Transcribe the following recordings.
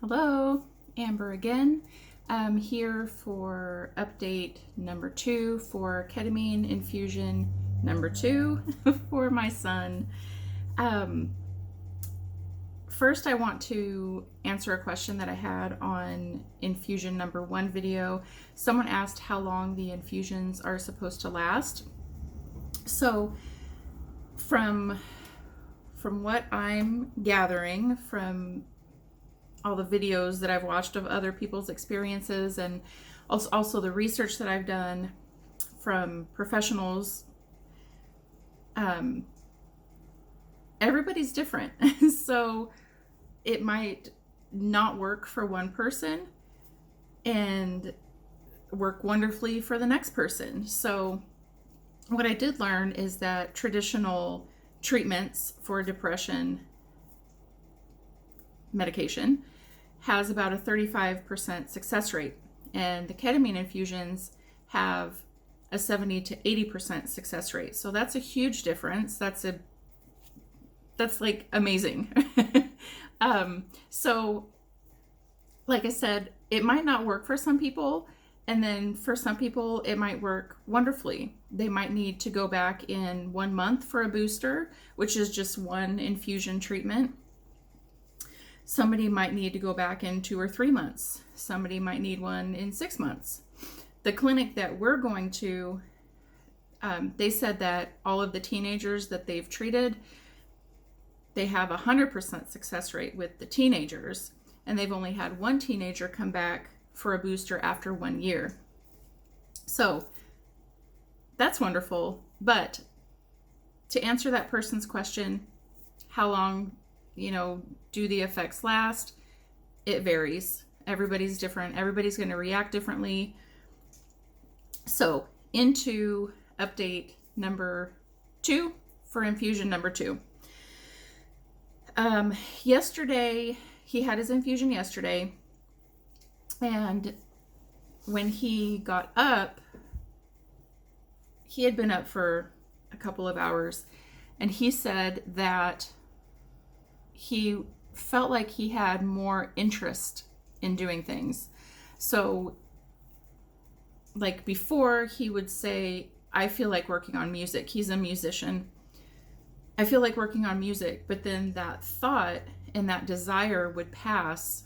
Hello, Amber again. I'm here for update number 2 for Ketamine Infusion number 2 for my son. First, I want to answer a question that I had on infusion number 1 video. Someone asked how long the infusions are supposed to last. So, from what I'm gathering from all the videos that I've watched of other people's experiences, and also the research that I've done from professionals, everybody's different. So it might not work for one person and work wonderfully for the next person. So what I did learn is that traditional treatments for depression medication has about a 35% success rate, and the ketamine infusions have a 70 to 80% success rate. So that's a huge difference. That's like amazing. So like I said, it might not work for some people, and then for some people it might work wonderfully. They might need to go back in 1 month for a booster, which is just one infusion treatment. Somebody might need to go back in 2 or 3 months. Somebody might need one in 6 months. The clinic that we're going to, they said that all of the teenagers that they've treated, they have a 100% success rate with the teenagers, and they've only had one teenager come back for a booster after 1 year. So that's wonderful. But to answer that person's question, how long do the effects last? It varies. Everybody's different. Everybody's going to react differently. So into update number 2 for infusion number 2. Yesterday, he had his infusion yesterday, and when he got up, he had been up for a couple of hours, and he said that he felt like he had more interest in doing things. So like before, he would say, I feel like working on music. He's a musician. I feel like working on music. But then that thought and that desire would pass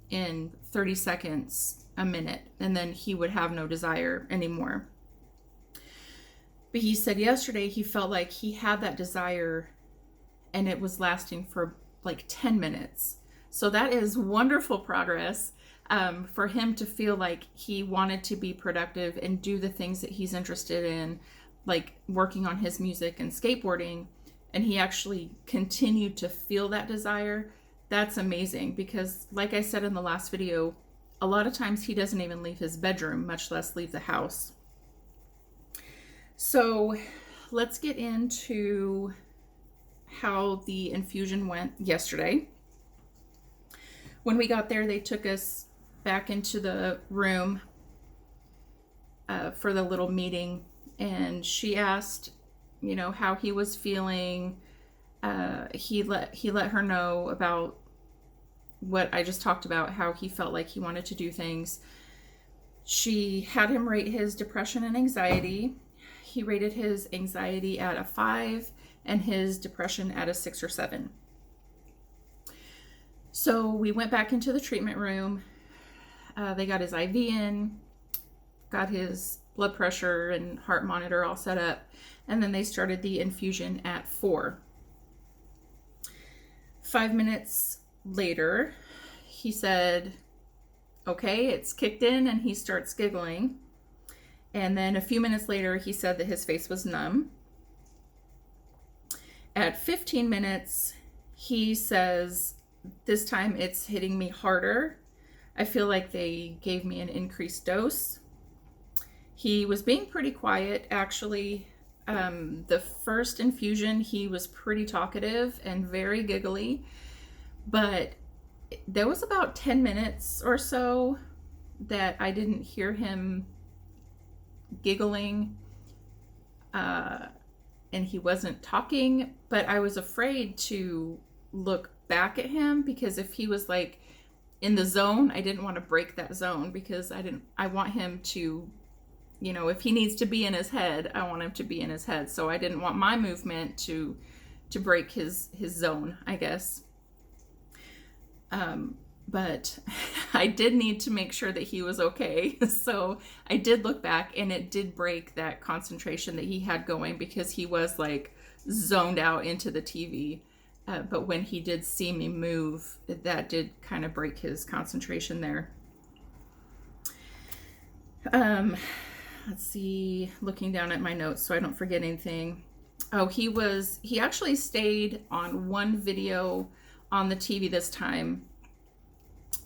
in 30 seconds, a minute, and then he would have no desire anymore. But he said yesterday he felt like he had that desire and it was lasting for like 10 minutes. So that is wonderful progress, for him to feel like he wanted to be productive and do the things that he's interested in, like working on his music and skateboarding, and he actually continued to feel that desire. That's amazing, because like I said in the last video, a lot of times he doesn't even leave his bedroom, much less leave the house. So let's get into how the infusion went yesterday. When we got there, they took us back into the room for the little meeting, and she asked, how he was feeling. He let her know about what I just talked about, how he felt like he wanted to do things. She had him rate his depression and anxiety. He rated his anxiety at a 5 and his depression at a 6 or 7. So we went back into the treatment room. They got his IV in, got his blood pressure and heart monitor all set up, and then they started the infusion at 4. 5 minutes later, he said, okay, it's kicked in, and he starts giggling. And then a few minutes later, he said that his face was numb. At 15 minutes, he says, this time it's hitting me harder. I feel like they gave me an increased dose. He was being pretty quiet, actually. The first infusion, he was pretty talkative and very giggly, but there was about 10 minutes or so that I didn't hear him giggling, and he wasn't talking, but I was afraid to look back at him, because if he was like in the zone. I didn't want to break that zone because I want him to, you know, if he needs to be in his head, I want him to be in his head. So I didn't want my movement to break his zone, I guess. But I did need to make sure that he was okay. So I did look back, and it did break that concentration that he had going, because he was like zoned out into the TV. But when he did see me move, that did kind of break his concentration there. Let's see, looking down at my notes so I don't forget anything. Oh, he actually stayed on one video on the TV this time.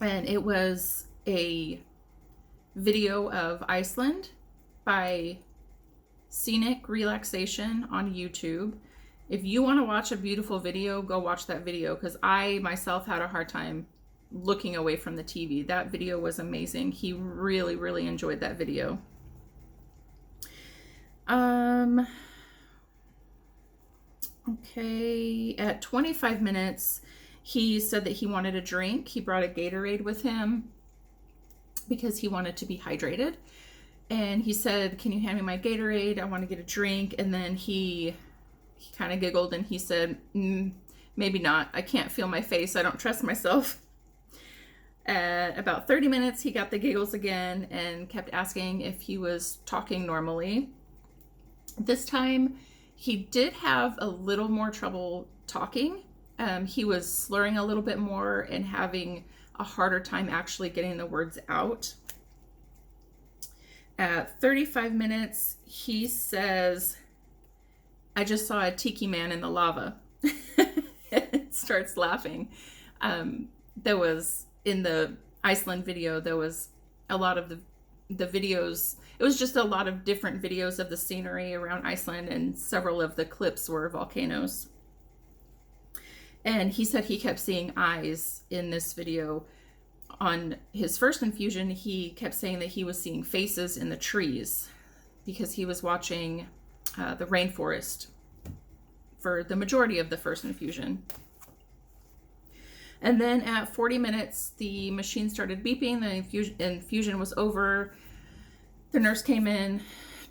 And it was a video of Iceland by Scenic Relaxation on YouTube. If you want to watch a beautiful video, go watch that video, because I myself had a hard time looking away from the TV. That video was amazing. He really, really enjoyed that video. Okay, at 25 minutes, he said that he wanted a drink. He brought a Gatorade with him because he wanted to be hydrated. And he said, "Can you hand me my Gatorade? I want to get a drink." And then he kind of giggled and he said, "Maybe not. I can't feel my face. I don't trust myself." At about 30 minutes, he got the giggles again and kept asking if he was talking normally. This time, he did have a little more trouble talking. He was slurring a little bit more and having a harder time actually getting the words out. At 35 minutes, he says, "I just saw a tiki man in the lava." It starts laughing. There was, in the Iceland video, there was a lot of the videos. It was just a lot of different videos of the scenery around Iceland, and several of the clips were volcanoes. And he said he kept seeing eyes in this video. On his first infusion, he kept saying that he was seeing faces in the trees because he was watching the rainforest for the majority of the first infusion. And then at 40 minutes, the machine started beeping. The infusion was over. The nurse came in,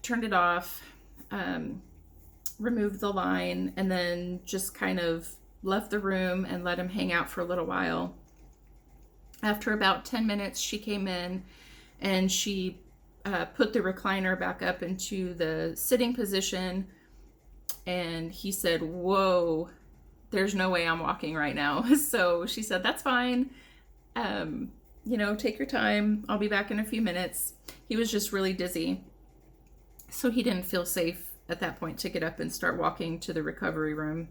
turned it off, removed the line, and then just kind of left the room and let him hang out for a little while. After about 10 minutes, she came in and she put the recliner back up into the sitting position. And he said, "Whoa, there's no way I'm walking right now." So she said, "That's fine. You know, take your time. I'll be back in a few minutes." He was just really dizzy. So he didn't feel safe at that point to get up and start walking to the recovery room.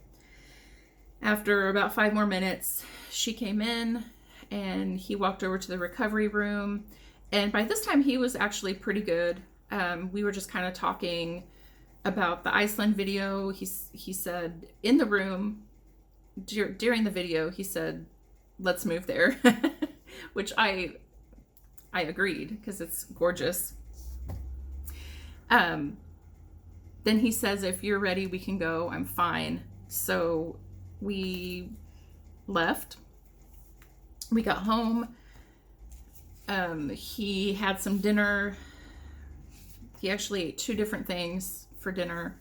After about 5 more minutes, she came in and he walked over to the recovery room. And by this time, he was actually pretty good. We were just kind of talking about the Iceland video. He said in the room, during the video, he said, "Let's move there," which I agreed because it's gorgeous. Then he says, "If you're ready, we can go. I'm fine." So we left. We got home. He had some dinner. He actually ate 2 different things for dinner,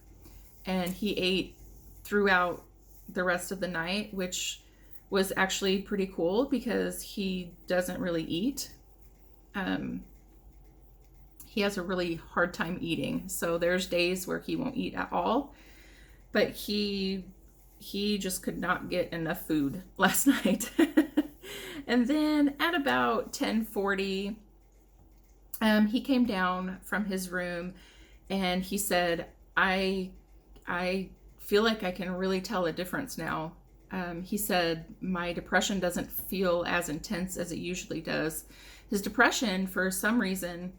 and he ate throughout the rest of the night, which was actually pretty cool because he doesn't really eat. He has a really hard time eating. So there's days where he won't eat at all, but he just could not get enough food last night. And then at about 10:40, he came down from his room and he said, I feel like I can really tell a difference now. He said, "My depression doesn't feel as intense as it usually does." His depression, for some reason,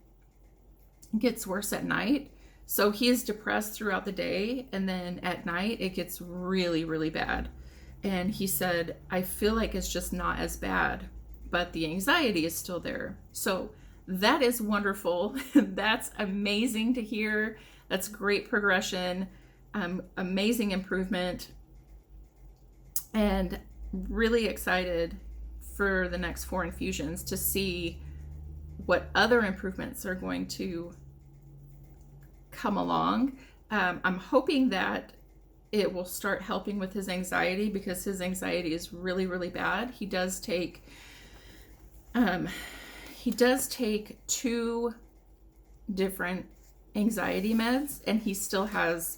gets worse at night. So he is depressed throughout the day, and then at night it gets really, really bad. And he said, "I feel like it's just not as bad, but the anxiety is still there." So that is wonderful. That's amazing to hear. That's great progression, amazing improvement, and really excited for the next 4 infusions to see what other improvements are going to come along. I'm hoping that it will start helping with his anxiety, because his anxiety is really, really bad. He does take 2 different anxiety meds, and he still has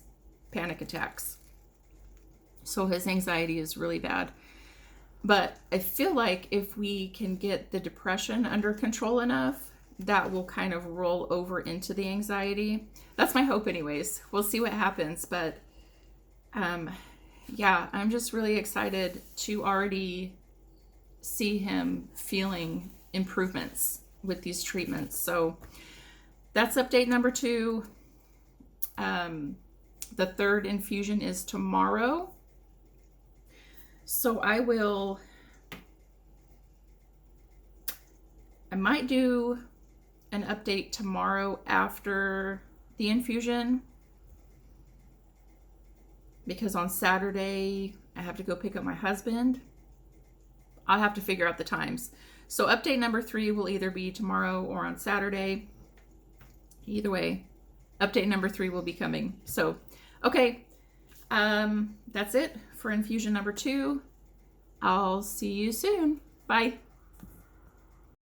panic attacks. So his anxiety is really bad. But I feel like if we can get the depression under control enough, that will kind of roll over into the anxiety. That's my hope anyways. We'll see what happens. But yeah, I'm just really excited to already see him feeling improvements with these treatments. So that's update number 2. The 3rd infusion is tomorrow. So I might do an update tomorrow after the infusion, because on Saturday I have to go pick up my husband. I'll have to figure out the times. So update number 3 will either be tomorrow or on Saturday. Either way, update number 3 will be coming. So, okay, that's it for infusion number 2. I'll see you soon. Bye.